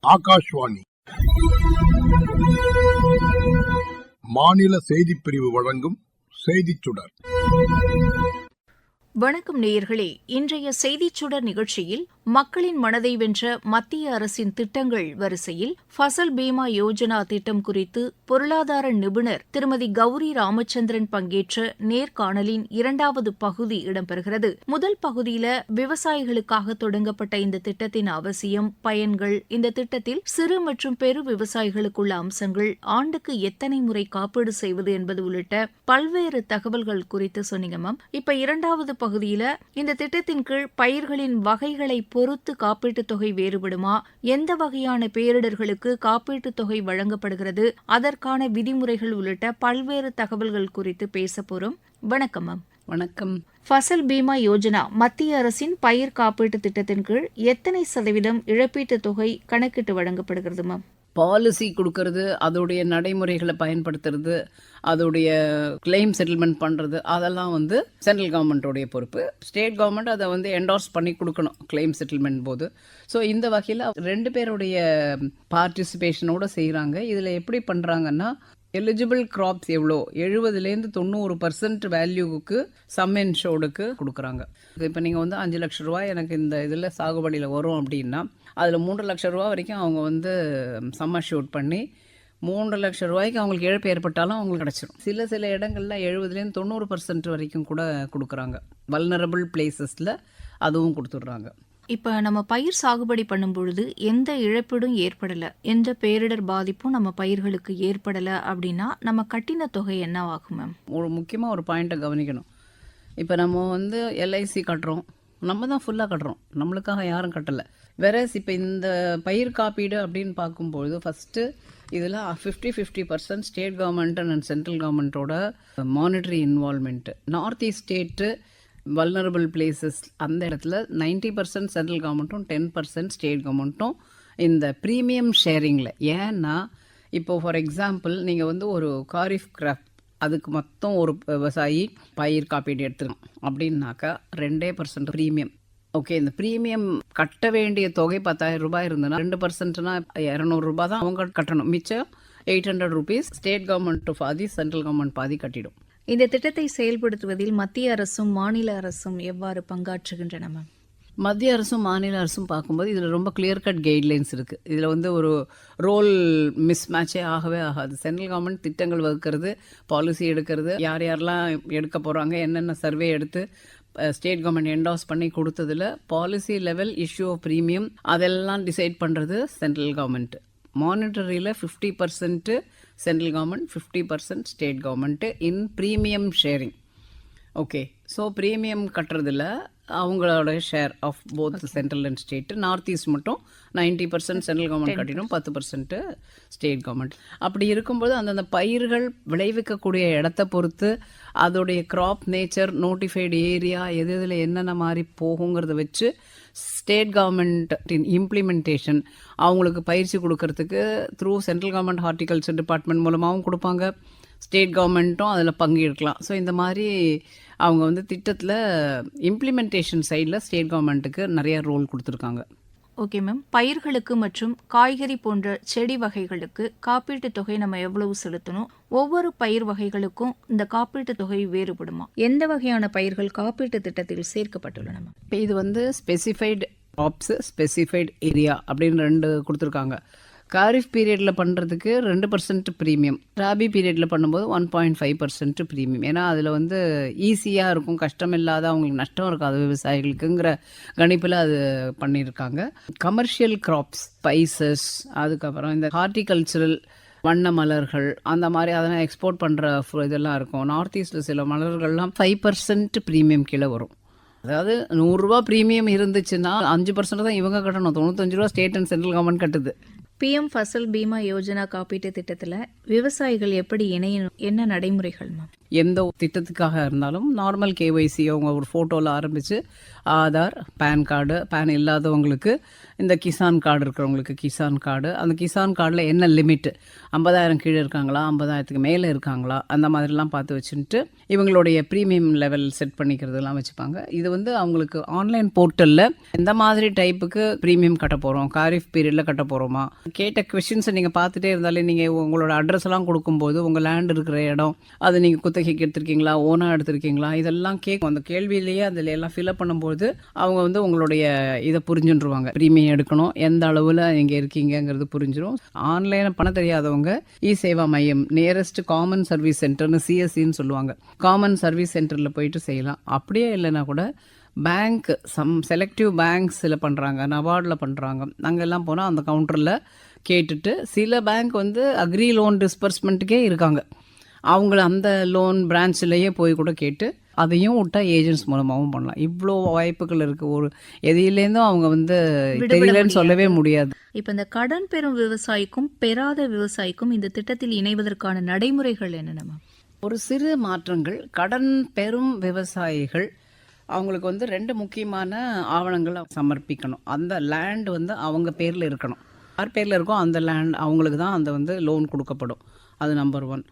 ஆகாஷ்வாணி மாநில செய்திப் பிரிவு வழங்கும் செய்திச் சுடர். வணக்கம் நேயர்களே. இன்றைய செய்திச் சுடர் நிகழ்ச்சியில் மக்களின் மனதை வென்ற மத்திய அரசின் திட்டங்கள் வரிசையில் ஃபசல் பீமா யோஜனா திட்டம் குறித்து பொருளாதார நிபுணர் திருமதி கௌரி ராமச்சந்திரன் பங்கேற்ற நேர்காணலின் இரண்டாவது பகுதி இடம்பெறுகிறது. முதல் பகுதியில விவசாயிகளுக்காக தொடங்கப்பட்ட இந்த திட்டத்தின் அவசியம், பயன்கள், இந்த திட்டத்தில் சிறு மற்றும் பெரு விவசாயிகளுக்குள்ள அம்சங்கள், ஆண்டுக்கு எத்தனை முறை காப்பீடு செய்வது என்பது உள்ளிட்ட பல்வேறு தகவல்கள் குறித்து சொன்னீங்க மேம். இப்ப இரண்டாவது பகுதியில இந்த திட்டத்தின் கீழ் பயிர்களின் வகைகளை பொறுத்து காப்பீட்டுத் தொகை வேறுபடுமா, எந்த வகையான பேரிடர்களுக்கு காப்பீட்டுத் தொகை வழங்கப்படுகிறது, அதற்கான விதிமுறைகள் உள்ளிட்ட பல்வேறு தகவல்கள் குறித்து பேச போறோம். வணக்கம் மேம். வணக்கம். ஃபசல் பீமா யோஜனா மத்திய அரசின் பயிர் காப்பீட்டு திட்டத்தின் கீழ் எத்தனை சதவீதம் இழப்பீட்டுத் தொகை கணக்கிட்டு வழங்கப்படுகிறது மேம்? பாலிசி கொடுக்கறது, அதோடைய நடைமுறைகளை பயன்படுத்துறது, அதோடைய கிளைம் செட்டில்மெண்ட் பண்ணுறது, அதெல்லாம் சென்ட்ரல் கவர்மெண்ட்டோடைய பொறுப்பு. ஸ்டேட் கவர்மெண்ட் அதை என்டார்ஸ் பண்ணி கொடுக்கணும் கிளைம் செட்டில்மெண்ட் போது. ஸோ இந்த வகையில் ரெண்டு பேருடைய பார்ட்டிசிபேஷனோடு செய்கிறாங்க. இதில் எப்படி பண்ணுறாங்கன்னா, எலிஜிபிள் கிராப்ஸ் எவ்வளோ 70% 90% வேல்யூவுக்கு சம் இன்ஷோர்டுக்கு கொடுக்குறாங்க. இப்போ நீங்கள் 5 லட்ச ரூபா எனக்கு இந்த இதில் சாகுபடியில் வரும் அப்படின்னா, அதில் 3 லட்ச ரூபா வரைக்கும் அவங்க சம் அஷ்யூர்ட் பண்ணி 3 லட்ச ரூபாய்க்கு அவங்களுக்கு இழப்பு ஏற்பட்டாலும் அவங்களுக்கு கிடச்சிரும். சில இடங்களில் 70% 90% வரைக்கும் கூட கொடுக்குறாங்க. வல்னரபிள் பிளேசஸில் அதுவும் கொடுத்துட்றாங்க. இப்ப நம்ம பயிர் சாகுபடி பண்ணும் பொழுது எந்த இழப்பீடும் ஏற்படல, எந்த பேரிடர் பாதிப்பும் நம்ம பயிர்களுக்கு ஏற்படல அப்படின்னா நம்ம கட்டின தொகை என்னவாகும் மேம்? ஒரு முக்கியமாக ஒரு பாயிண்ட்டை கவனிக்கணும். இப்போ நம்ம எல்ஐசி கட்டுறோம், நம்ம தான் ஃபுல்லாக கட்டுறோம், நம்மளுக்காக யாரும் கட்டலை. வேறஸ் இப்போ இந்த பயிர் காப்பீடு அப்படின்னு பார்க்கும்பொழுது ஃபஸ்ட்டு இதில் 50% ஸ்டேட் கவர்மெண்ட் அண்ட் சென்ட்ரல் கவர்மெண்ட்டோட monetary involvement. North east state vulnerable places அந்த இடத்துல 90% சென்ட்ரல் கவர்மெண்ட்டும் 10% ஸ்டேட் கவர்மெண்ட்டும் இந்த ப்ரீமியம் ஷேரிங்கில். ஏன்னா இப்போது ஃபார் எக்ஸாம்பிள் நீங்கள் ஒரு காரிஃப் கிராப், அதுக்கு மொத்தம் ஒரு விவசாயி பயிர் காப்பீடு எடுத்துக்கணும் அப்படின்னாக்கா 2% ப்ரீமியம். ஓகே, இந்த ப்ரீமியம் கட்ட வேண்டிய தொகை 10,000 ரூபாய் இருந்ததுன்னா 2%னா 200 ரூபாய் தான் அவங்க கட்டணும். மிச்சம் 800 rupees ஸ்டேட் கவர்மெண்ட் பாதி, சென்ட்ரல் கவர்மெண்ட் பாதி கட்டிடும். இந்த திட்டத்தை செயல்படுத்துவதில் மத்திய அரசும் மாநில அரசும் எவ்வாறு பங்காற்றுகின்றன மேம்? மத்திய அரசும் மாநில அரசும் பார்க்கும்போது இதில் ரொம்ப கிளியர் கட் கைட்லைன்ஸ் இருக்குது. இதில் ஒரு ரோல் மிஸ் மேட்சே ஆகவே ஆகாது. சென்ட்ரல் கவர்மெண்ட் திட்டங்கள் வகுக்கிறது, பாலிசி எடுக்கிறது, யார் யாரெல்லாம் எடுக்க போகிறாங்க, என்னென்ன சர்வே எடுத்து ஸ்டேட் கவர்மெண்ட் என்டாஸ் பண்ணி கொடுத்ததில் policy level, issue of premium அதெல்லாம் டிசைட் பண்ணுறது சென்ட்ரல் கவர்மெண்ட். மானிட்டரியில் 50% central government, 50% state government in premium sharing. Okay, so premium கட்டுறதுல அவங்களோட share of both central and state. North east மட்டும் 90% சென்ட்ரல் கவர்மெண்ட் கட்டிடும், 10% state government. அப்படி இருக்கும்போது அந்தந்த பயிர்கள் விளைவிக்கக்கூடிய இடத்த பொறுத்து அதோடைய கிராப் நேச்சர், நோட்டிஃபைடு ஏரியா, எது இதில் என்னென்ன மாதிரி போகுங்கிறத வச்சு ஸ்டேட் கவர்மெண்ட் இம்ப்ளிமெண்டேஷன் அவங்களுக்கு பயிற்சி கொடுக்கறதுக்கு through central government horticulture department மூலமாகவும் கொடுப்பாங்க, ஸ்டேட் கவர்மெண்ட்டும் அதில் பங்கெடுக்கலாம். ஸோ இந்த மாதிரி அவங்க திட்டத்தில் இம்ப்ளிமெண்டேஷன் சைடில் ஸ்டேட் கவர்மெண்ட்டுக்கு நிறைய ரோல் கொடுத்துருக்காங்க. Okay ma'am. பயிர்களுக்கு மற்றும் காய்கறி போன்ற செடி வகைகளுக்கு காப்பீட்டுத் தொகை நம்ம எவ்வளவு செலுத்தணும்? ஒவ்வொரு பயிர் வகைகளுக்கும் இந்த காப்பீட்டுத் தொகை வேறுபடுமா? எந்த வகையான பயிர்கள் காப்பீட்டு திட்டத்தில் சேர்க்கப்பட்டுள்ளன? இப்போ இது ஸ்பெசிஃபைடு கிராப்ஸ், ஸ்பெசிஃபைடு ஏரியா அப்படின்னு 2 கொடுத்துருக்காங்க. காரிஃப் பீரியடில் பண்ணுறதுக்கு 2% ப்ரீமியம், ராபி பீரியடில் பண்ணும்போது 1.5% ப்ரீமியம். ஏன்னா அதில் ஈஸியாக இருக்கும், கஷ்டம் இல்லாத, அவங்களுக்கு நஷ்டம் இருக்காது விவசாயிகளுக்குங்கிற கணிப்பில் அது பண்ணியிருக்காங்க. கமர்ஷியல் கிராப்ஸ், ஸ்பைசஸ், அதுக்கப்புறம் இந்த ஹார்டிகல்ச்சரல் வண்ண மலர்கள், அந்த மாதிரி அதெல்லாம் எக்ஸ்போர்ட் பண்ணுற இதெல்லாம் இருக்கும். நார்த் ஈஸ்டில் சில மலர்கள்லாம் 5% ப்ரீமியம் கீழே வரும். அதாவது 100 ரூபா ப்ரீமியம் இருந்துச்சுன்னா 5% தான் இவங்க கட்டணும், 95 ரூபா ஸ்டேட் அண்ட் சென்ட்ரல் கவர்மெண்ட் கட்டுது. PM ஃபசல் பீமா யோஜனா காப்பீட்டு திட்டத்தில் விவசாயிகள் எப்படி இணையணும், என்ன நடைமுறைகள் மேம்? எந்த திட்டத்துக்காக இருந்தாலும் நார்மல் KYC அவங்க ஒரு ஃபோட்டோவில் ஆரம்பித்து ஆதார், பேன் கார்டு, பேன் இல்லாதவங்களுக்கு இந்த கிசான் கார்டு இருக்கிறவங்களுக்கு கிசான் கார்டு, அந்த கிசான் கார்டில் என்ன லிமிட்டு, 50,000 கீழே இருக்காங்களா, 50,000க்கு மேலே இருக்காங்களா, அந்த மாதிரிலாம் பார்த்து வச்சுட்டு இவங்களுடைய ப்ரீமியம் லெவல் செட் பண்ணிக்கிறதுலாம் வச்சுப்பாங்க. இது வந்து அவங்களுக்கு ஆன்லைன் போர்ட்டலில் எந்த மாதிரி டைப்புக்கு ப்ரீமியம் கட்ட போகிறோம், காரிஃப் பீரியடில் கட்ட போகிறோமா, கேட்ட கொஷின்ஸை நீங்கள் பார்த்துட்டே இருந்தாலே நீங்கள் உங்களோட அட்ரஸ் எல்லாம் கொடுக்கும்போது உங்கள் லேண்ட் இருக்கிற இடம் அது நீங்கள் குத்தகைக்கு எடுத்திருக்கீங்களா, ஓனாக எடுத்திருக்கீங்களா, இதெல்லாம் கேட்கும். அந்த கேள்வியிலேயே அதில் எல்லாம் ஃபில்அப் பண்ணும்போது அவங்க வந்து உங்களுடைய இதை புரிஞ்சுருவாங்க. ப்ரீமியம் எடுக்கணும், எந்த அளவில் நீங்கள் இருக்கீங்கிறது புரிஞ்சிடும். ஆன்லைனில் பண்ண தெரியாதவங்க இ சேவா மையம், நியரஸ்ட் காமன் சர்வீஸ் சென்டர்னு சிஎஸ்சின்னு சொல்லுவாங்க, காமன் சர்வீஸ் சென்டரில் போயிட்டு செய்யலாம். அப்படியே இல்லைன்னா கூட பேங்க், செலக்டிவ் பேங்க்ஸில் பண்ணுறாங்க, நபார்டில் பண்ணுறாங்க, அங்கெல்லாம் போனால் அந்த கவுண்டரில் கேட்டுட்டு, சில பேங்க் வந்து அக்ரி லோன் டிஸ்பர்ஸ்மெண்ட்டுக்கே இருக்காங்க, அவங்கள அந்த லோன் பிரான்ச்சிலேயே போய் கூட கேட்டு அதையும் விட்டா ஏஜென்ட்ஸ் மூலமாகவும் பண்ணலாம். இவ்வளோ வாய்ப்புகள் இருக்குது. ஒரு எதிலேருந்தும் அவங்க வந்து தெரியலன்னு சொல்லவே முடியாது. இப்போ இந்த கடன் பெறும் விவசாயிக்கும் பெறாத விவசாயிக்கும் இந்த திட்டத்தில் இணைவதற்கான நடைமுறைகள் என்னென்ன? ஒரு சிறு மாற்றங்கள். கடன் பெறும் விவசாயிகள் அவங்களுக்கு வந்து 2 முக்கியமான ஆவணங்களை சமர்ப்பிக்கணும். அந்த லேண்ட் வந்து அவங்க பேரில் இருக்கணும். யார் பேரில் இருக்கோ அந்த லேண்ட் அவங்களுக்கு தான் அந்த வந்து லோன் கொடுக்கப்படும். அது நம்பர் 1.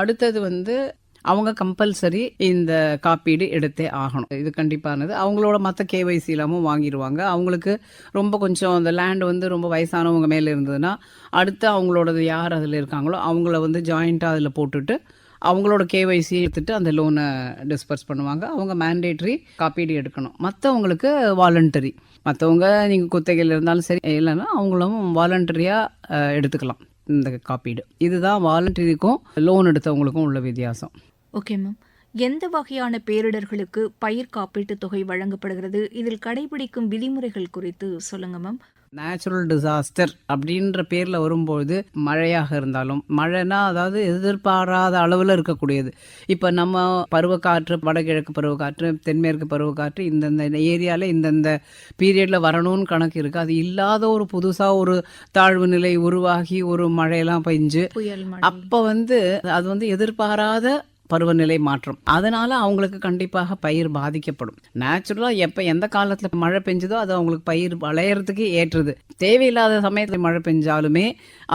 அடுத்தது வந்து அவங்க கம்பல்சரி இந்த காப்பீடு எடுத்தே ஆகணும். இது கண்டிப்பானது. அவங்களோட மற்ற கேவைசி எல்லாமும் வாங்கிடுவாங்க. அவங்களுக்கு ரொம்ப கொஞ்சம் அந்த லேண்ட் வந்து ரொம்ப வயசானவங்க மேலே இருந்ததுன்னா அடுத்து அவங்களோடது யார் அதில் இருக்காங்களோ அவங்கள வந்து ஜாயிண்ட்டாக அதில் போட்டுட்டு அவங்களோட கேவைசி எடுத்துட்டு அந்த லோனை டிஸ்பர்ஸ் பண்ணுவாங்க. அவங்க மேண்டேட்ரி காப்பீடு எடுக்கணும். மற்றவங்களுக்கு வாலண்டரி, மற்றவங்க நீங்கள் குத்தகையில் இருந்தாலும் சரி, இல்லைன்னா அவங்களும் வாலண்டரியாக எடுத்துக்கலாம் இந்த காப்பீடு. இதுதான் வாலண்டரிக்கும் லோன் எடுத்தவங்களுக்கும் உள்ள வித்தியாசம். Okay ma'am. எந்த வகையான பேரிடர்களுக்கு பயிர் காப்பீட்டு தொகை வழங்கப்படுகிறது, இதில் கடைபிடிக்கும் விதிமுறைகள் குறித்து சொல்லுங்க மேம். நேச்சுரல் டிசாஸ்டர் அப்படின்ற பேரில் வரும்போது மழையாக இருந்தாலும், மழைனா அதாவது எதிர்பாராத அளவில் இருக்கக்கூடியது. இப்போ நம்ம பருவக்காற்று, வடகிழக்கு பருவக்காற்று, தென்மேற்கு பருவக்காற்று இந்தந்த ஏரியாவில் இந்தந்த பீரியடில் வரணும்னு கணக்கு இருக்குது. அது இல்லாத ஒரு புதுசாக ஒரு தாழ்வு நிலை உருவாகி ஒரு மழையெல்லாம் பெஞ்சு புயல் அப்போ வந்து அது வந்து எதிர்பாராத பருவநிலை மாற்றம். அதனால அவங்களுக்கு கண்டிப்பாக பயிர் பாதிக்கப்படும். நேச்சுரலாக எப்போ எந்த காலத்தில் மழை பெஞ்சதோ அது அவங்களுக்கு பயிர் வளையறதுக்கு ஏற்றுது. தேவையில்லாத சமயத்தில் மழை பெஞ்சாலுமே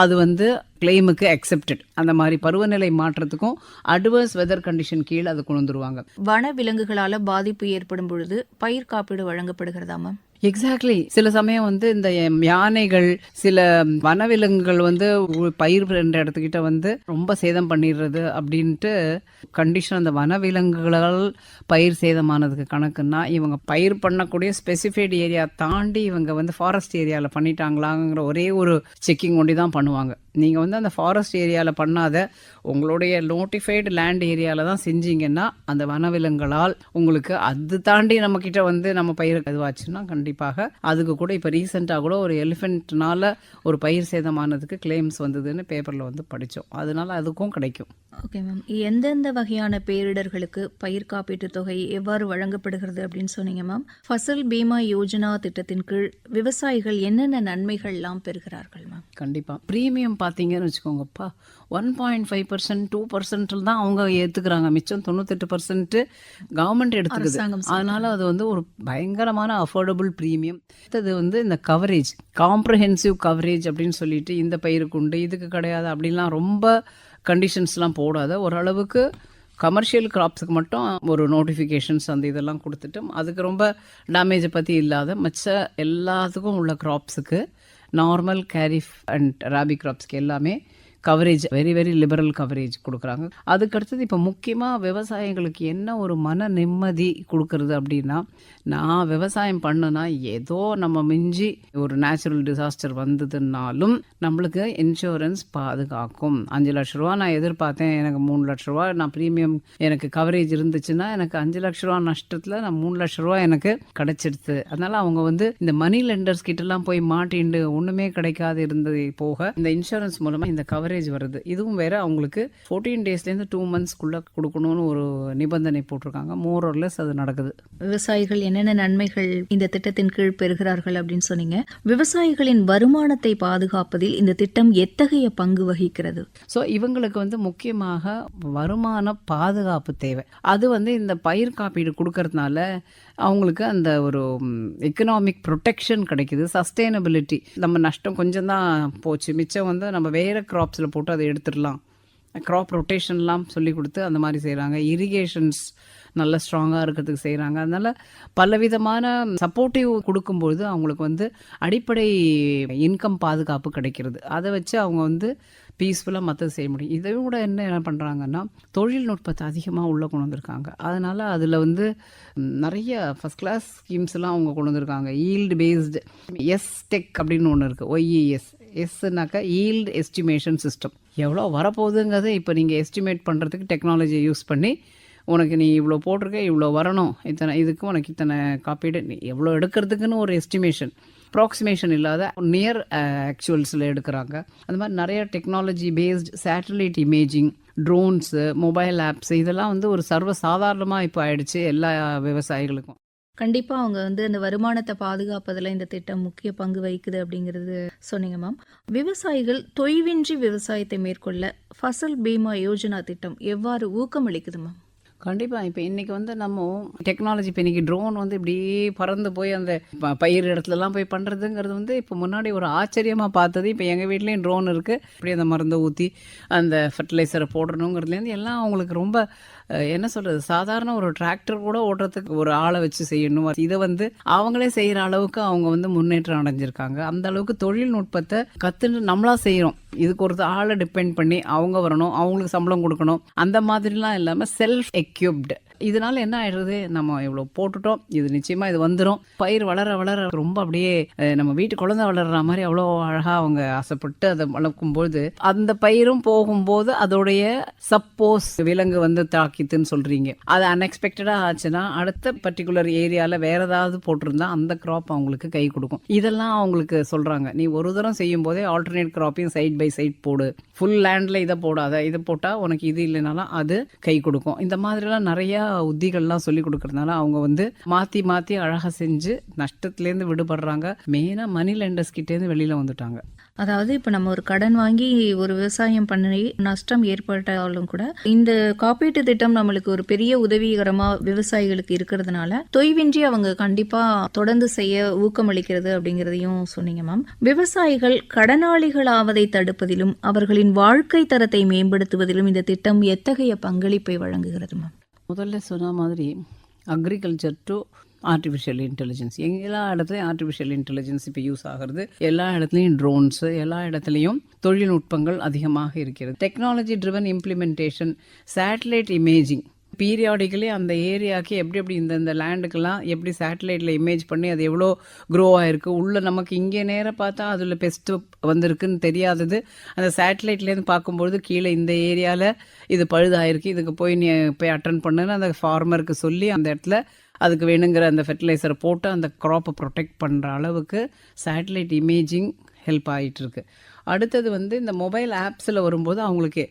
அது வந்து கிளைமுக்கு அக்செப்டட். அந்த மாதிரி பருவநிலை மாற்றத்துக்கும் அட்வர்ஸ் வெதர் கண்டிஷன் கீழே அது கொண்டு வந்துருவாங்க. வன விலங்குகளால் பாதிப்பு ஏற்படும் பொழுது பயிர் காப்பீடு வழங்கப்படுகிறதா மேம்? எக்ஸாக்ட்லி. சில சமயம் வந்து இந்த யானைகள், சில வனவிலங்குகள் வந்து பயிர் என்ற இடத்துக்கிட்ட வந்து ரொம்ப சேதம் பண்ணிடுறது அப்படின்ட்டு கண்டிஷன். அந்த வனவிலங்குகளால் பயிர் சேதமானதுக்கு கணக்குன்னா இவங்க பயிர் பண்ணக்கூடிய ஸ்பெசிஃபைடு ஏரியா தாண்டி இவங்க வந்து ஃபாரஸ்ட் ஏரியாவில் பண்ணிட்டாங்களாங்கிற ஒரே ஒரு செக்கிங் ஒண்டி தான் பண்ணுவாங்க. நீங்கள் வந்து அந்த ஃபாரஸ்ட் ஏரியாவில் பண்ணாத உங்களுடைய நோட்டிஃபைடு லேண்ட் ஏரியாவில் தான் செஞ்சீங்கன்னா அந்த வனவிலங்குகளால் உங்களுக்கு அது தாண்டி நம்மக்கிட்ட வந்து நம்ம பயிர் இதுவாச்சுன்னா கண்டிப்பாக அதுக்கு கூட இப்போ ரீசெண்டாக கூட ஒரு எலிஃபென்ட்னால ஒரு பயிர் சேதமானதுக்கு கிளைம்ஸ் வந்ததுன்னு பேப்பரில் வந்து படித்தோம். அதனால அதுக்கும் கிடைக்கும். Okay ma'am. எந்தெந்த வகையான பேரிடர்களுக்கு பயிர் காப்பீட்டு தொகை எவ்வாறு வழங்கப்படுகிறது அப்படின்னு சொன்னீங்க மேம். ஃபசல் பீமா யோஜனா திட்டத்தின் கீழ் விவசாயிகள் என்னென்ன நன்மைகள்லாம் பெறுகிறார்கள் மேம்? கண்டிப்பாக ப்ரீமியம் பார்த்தீங்கன்னு வச்சுக்கோங்கப்பா, 1.5% 2% தான் அவங்க ஏற்றுக்கிறாங்க. மிச்சம் 98% கவர்மெண்ட் எடுத்துக்குது. அதனால அது வந்து ஒரு பயங்கரமான அஃபோர்டபுள் ப்ரீமியம். அது வந்து இந்த கவரேஜ், காம்ப்ரஹென்சிவ் கவரேஜ் அப்படின்னு சொல்லிட்டு இந்த பயிருக்கு உண்டு இதுக்கு கிடையாது அப்படின்லாம் ரொம்ப கண்டிஷன்ஸ்லாம் போடாத, ஓரளவுக்கு கமர்ஷியல் கிராப்ஸுக்கு மட்டும் ஒரு நோட்டிஃபிகேஷன்ஸ் அந்த இதெல்லாம் கொடுத்துட்டு அதுக்கு ரொம்ப டேமேஜை பற்றி இல்லாத மற்ற எல்லாத்துக்கும் உள்ள கிராப்ஸுக்கு, நார்மல் கேரிஃப் அண்ட் ராபி கிராப்ஸ்க்கு எல்லாமே coverage very very liberal coverage கொடுக்குறாங்க. அதுக்கடுத்தது இப்போ முக்கியமாக விவசாயிகளுக்கு என்ன ஒரு மன நிம்மதி கொடுக்கறது அப்படின்னா, நான் விவசாயம் பண்ணுனா ஏதோ நம்ம மிஞ்சி ஒரு நேச்சுரல் டிசாஸ்டர் வந்ததுனாலும் நம்மளுக்கு இன்சூரன்ஸ் பாதுகாக்கும். 5 லட்ச ரூபா நான் எதிர்பார்த்தேன், எனக்கு 3 லட்ச ரூபா நான் ப்ரீமியம் எனக்கு கவரேஜ் இருந்துச்சுன்னா எனக்கு 5 லட்ச ரூபா நஷ்டத்தில் நான் 3 லட்ச ரூபா எனக்கு கிடைச்சிடுது. அதனால அவங்க வந்து இந்த மணி லெண்டர்ஸ் கிட்டலாம் போய் மாட்டிண்டு ஒன்றுமே கிடைக்காது இருந்தது போக இந்த இன்சூரன்ஸ் மூலமாக இந்த கவரேஜ் கவரேஜ் வருது. இதுவும் வேற அவங்களுக்கு 14 டேஸ்லேருந்து 2 மந்த்ஸ்க்குள்ளே கொடுக்கணும்னு ஒரு நிபந்தனை போட்டிருக்காங்க. மோர் ஆர் லெஸ் அது நடக்குது. விவசாயிகள் என்னென்ன நன்மைகள் இந்த திட்டத்தின் கீழ் பெறுகிறார்கள் அப்படின்னு சொன்னீங்க. விவசாயிகளின் வருமானத்தை பாதுகாப்பதில் இந்த திட்டம் எத்தகைய பங்கு வகிக்கிறது? ஸோ இவங்களுக்கு வந்து முக்கியமாக வருமான பாதுகாப்பு தேவை. அது வந்து இந்த பயிர் காப்பீடு கொடுக்கறதுனால அவங்களுக்கு அந்த ஒரு எக்கனாமிக் ப்ரொடெக்ஷன் கிடைக்குது. சஸ்டெயினபிலிட்டி, நம்ம நஷ்டம் கொஞ்சம் தான் போச்சு, மிச்சம் வந்து நம்ம வேறு க்ராப்ஸில் போட்டு அதை எடுத்துடலாம். க்ராப் ரொட்டேஷன்லாம் சொல்லி கொடுத்து அந்த மாதிரி செய்கிறாங்க. இரிகேஷன்ஸ் நல்ல ஸ்ட்ராங்காக இருக்கிறதுக்கு செய்கிறாங்க. அதனால் பலவிதமான சப்போர்ட்டிவ் கொடுக்கும்பொழுது அவங்களுக்கு வந்து அடிப்படை இன்கம் பாதுகாப்பு கிடைக்கிறது. அதை வச்சு அவங்க வந்து பீஸ்ஃபுல்லாக மற்றது செய்ய முடியும். இதை விட என்ன பண்ணுறாங்கன்னா தொழில்நுட்பத்தை அதிகமாக உள்ளே கொண்டு வந்திருக்காங்க. அதனால் அதில் வந்து நிறைய ஃபஸ்ட் கிளாஸ் ஸ்கீம்ஸ்லாம் அவங்க கொண்டு வந்திருக்காங்க. ஈல்டு பேஸ்டு எஸ்டெக் அப்படின்னு ஒன்று இருக்குது. ஒய்இஎஸ் எஸ்னாக்கா ஈல்டு எஸ்டிமேஷன் சிஸ்டம். எவ்வளோ வரப்போகுதுங்கிறது இப்போ நீங்கள் எஸ்டிமேட் பண்ணுறதுக்கு டெக்னாலஜியை யூஸ் பண்ணி உனக்கு நீ இவ்வளோ போட்டிருக்க, இவ்வளோ வரணும், இத்தனை இதுக்கு உனக்கு இத்தனை காப்பீடு, நீ எவ்வளோ எடுக்கிறதுக்குன்னு ஒரு எஸ்டிமேஷன், அப்ராக்சிமேஷன் இல்லாத நியர் ஆக்சுவல்ஸில் எடுக்கிறாங்க. அந்த மாதிரி நிறைய technology paste satellite imaging, drones, mobile apps, இதெல்லாம் வந்து ஒரு சர்வசாதாரணமாக இப்போ ஆயிடுச்சு எல்லா விவசாயிகளுக்கும். கண்டிப்பா அவங்க வந்து அந்த வருமானத்தை பாதுகாப்பதில் இந்த திட்டம் முக்கிய பங்கு வகிக்குது அப்படிங்கிறது சொன்னீங்க மேம். விவசாயிகள் தொய்வின்றி விவசாயத்தை மேற்கொள்ள ஃபசல் பீமா யோஜனா திட்டம் எவ்வாறு ஊக்கமளிக்குது மேம்? கண்டிப்பாக. இப்போ இன்றைக்கி வந்து நம்ம டெக்னாலஜி, இப்போ இன்றைக்கி ட்ரோன் வந்து இப்படி பறந்து போய் அந்த பயிர் இடத்துலலாம் போய் பண்ணுறதுங்கிறது வந்து இப்போ முன்னாடி ஒரு ஆச்சரியமாக பார்த்தது. இப்போ எங்கள் வீட்லேயும் ட்ரோன் இருக்குது. இப்படி அந்த மருந்தை ஊற்றி அந்த ஃபர்டிலைசரை போடணுங்கிறதுலேருந்து எல்லாம் அவங்களுக்கு ரொம்ப என்ன சொல்கிறது, சாதாரண ஒரு டிராக்டர் கூட ஓட்டுறதுக்கு ஒரு ஆளை வச்சு செய்யணும். இதை வந்து அவங்களே செய்கிற அளவுக்கு அவங்க வந்து முன்னேற்றம் அடைஞ்சிருக்காங்க. அந்த அளவுக்கு தொழில்நுட்பத்தை கற்றுன்னு நம்மளா செய்கிறோம். இதுக்கு ஒரு ஆளை டிபெண்ட் பண்ணி அவங்க வரணும், அவங்களுக்கு சம்பளம் கொடுக்கணும், அந்த மாதிரிலாம் இல்லாமல் செல்ஃப் எக்யூப்டு. இதனால என்ன ஆயிடுறது, நம்ம இவ்வளோ போட்டுட்டோம், இது நிச்சயமாக இது வந்துடும். பயிர் வளர வளர ரொம்ப அப்படியே நம்ம வீட்டு குழந்தை வளர்கிற மாதிரி அவ்வளோ அழகாக அவங்க ஆசைப்பட்டு அதை வளர்க்கும்போது அந்த பயிரும் போகும்போது அதோடைய சப்போஸ் விலங்கு வந்து தாக்கித்துன்னு சொல்கிறீங்க, அது அன்எக்ஸ்பெக்டடாக ஆச்சுன்னா அடுத்த பர்டிகுலர் ஏரியாவில் வேற ஏதாவது போட்டிருந்தா அந்த க்ராப் அவங்களுக்கு கை கொடுக்கும். இதெல்லாம் அவங்களுக்கு சொல்கிறாங்க. நீ ஒரு தரம் செய்யும் போதே ஆல்டர்னேட் க்ராப்பையும் சைட் பை சைட் போடு, ஃபுல் லேண்டில் இதை போடாத, இதை போட்டால் உனக்கு இது இல்லைனாலும் அது கை கொடுக்கும். இந்த மாதிரிலாம் நிறையா உத்திகள்லாம் சொல்லி கொடுக்கறதுனால அவங்க வந்து மாற்றி மாற்றி அழகாக செஞ்சு நஷ்டத்துலேருந்து விடுபடுறாங்க. மெயினாக மணி லெண்டர்ஸ் கிட்டேருந்து வெளியில் வந்துட்டாங்க. அதாவது இப்போ நம்ம ஒரு கடன் வாங்கி ஒரு விவசாயம் பண்ணி நஷ்டம் ஏற்பட்டாலும் கூட இந்த காப்பீட்டு திட்டம் நம்மளுக்கு ஒரு பெரிய உதவிகரமாக விவசாயிகளுக்கு இருக்கிறதுனால தொய்வின்றி அவங்க கண்டிப்பாக தொடர்ந்து செய்ய ஊக்கமளிக்கிறது அப்படிங்கிறதையும் சொன்னீங்க மேம். விவசாயிகள் கடனாளிகள் ஆவதை தடுப்பதிலும் அவர்களின் வாழ்க்கை தரத்தை மேம்படுத்துவதிலும் இந்த திட்டம் எத்தகைய பங்களிப்பை வழங்குகிறது மேம்? முதல்ல சொன்ன மாதிரி அக்ரிகல்ச்சர் டு ஆர்டிஃபிஷியல் இன்டெலிஜென்ஸ், எல்லா இடத்துலையும் ஆர்டிஃபிஷியல் இன்டெலிஜென்ஸ் இப்போ யூஸ் ஆகிறது. எல்லா இடத்துலையும் ட்ரோன்ஸு, எல்லா இடத்துலையும் தொழில்நுட்பங்கள் அதிகமாக இருக்கிறது. Technology driven implementation, satellite imaging, periodically அந்த ஏரியாவுக்கு எப்படி இந்த லேண்டுக்கெல்லாம் எப்படி சேட்டலைட்டில் இமேஜ் பண்ணி அது எவ்வளோ க்ரோ ஆகிருக்கு, உள்ளே நமக்கு இங்கே நேராக பார்த்தா அதில் பெஸ்ட்டு வந்திருக்குன்னு தெரியாதது அந்த சேட்டலைட்லேருந்து பார்க்கும்பொழுது கீழே இந்த ஏரியாவில் இது பழுதாயிருக்கு, இதுக்கு போய் அட்டன் பண்ணுன்னு அந்த ஃபார்மருக்கு சொல்லி அந்த இடத்துல அதுக்கு வேணுங்கிற அந்த ஃபெர்டிலைசரை போட்டு அந்த க்ராப்பை ப்ரொடெக்ட் பண்ணுற அளவுக்கு சேட்டலைட் இமேஜிங் ஹெல்ப் ஆகிட்டுருக்கு. அடுத்தது வந்து இந்த மொபைல் ஆப்ஸில் வரும்போது அவங்களுக்கு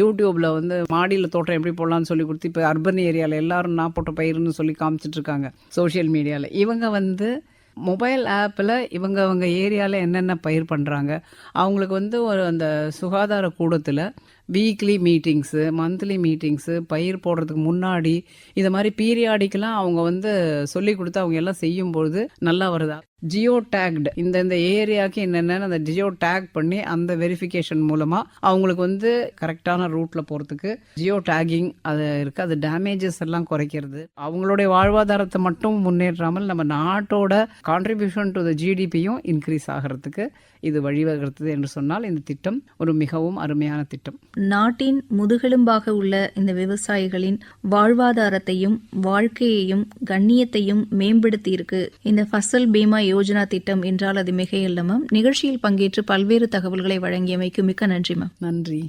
யூடியூப்பில் வந்து மாடியில் தோட்டம் எப்படி போடலான்னு சொல்லி கொடுத்து இப்போ அர்பன் ஏரியாவில் எல்லாரும் நான் போட்ட பயிருன்னு சொல்லி காமிச்சிட்ருக்காங்க சோஷியல் மீடியாவில். இவங்க வந்து மொபைல் ஆப்பில் அவங்க ஏரியாவில் என்னென்ன பயிர் பண்ணுறாங்க, அவங்களுக்கு வந்து ஒரு அந்த சுகாதார கூடத்தில் வீக்லி மீட்டிங்ஸு, மந்த்லி மீட்டிங்ஸு, பயிர் போடுறதுக்கு முன்னாடி இது மாதிரி பீரியாடிக்கெலாம் அவங்க வந்து சொல்லி கொடுத்து அவங்க எல்லாம் செய்யும்பொழுது நல்லா வருதா. ஜியோ டேக்டு இந்த ஏரியாவுக்கு என்னென்னு அந்த ஜியோ டேக் பண்ணி அந்த வெரிஃபிகேஷன் மூலமாக அவங்களுக்கு வந்து கரெக்டான ரூட்டில் போகிறதுக்கு ஜியோ டேகிங் அது இருக்குது. அது டேமேஜஸ் எல்லாம் குறைக்கிறது. அவங்களுடைய வாழ்வாதாரத்தை மட்டும் முன்னேற்றாமல் நம்ம நாட்டோட கான்ட்ரிபியூஷன் டு த ஜிடிபியும் இன்க்ரீஸ் ஆகிறதுக்கு இது வழிவகுக்கிறது என்று சொன்னால் இந்த திட்டம் ஒரு மிகவும் அருமையான திட்டம். நாட்டின் முதுகெலும்பாக உள்ள இந்த விவசாயிகளின் வாழ்வாதாரத்தையும் வாழ்க்கையையும் கண்ணியத்தையும் மேம்படுத்தி இருக்கு இந்த ஃபசல் பீமா யோஜனா திட்டம் என்றால் அது மிகையல்ல மேம். நிகழ்ச்சியில் பங்கேற்று பல்வேறு தகவல்களை வழங்கியமைக்கு மிக்க நன்றி மேம். நன்றி.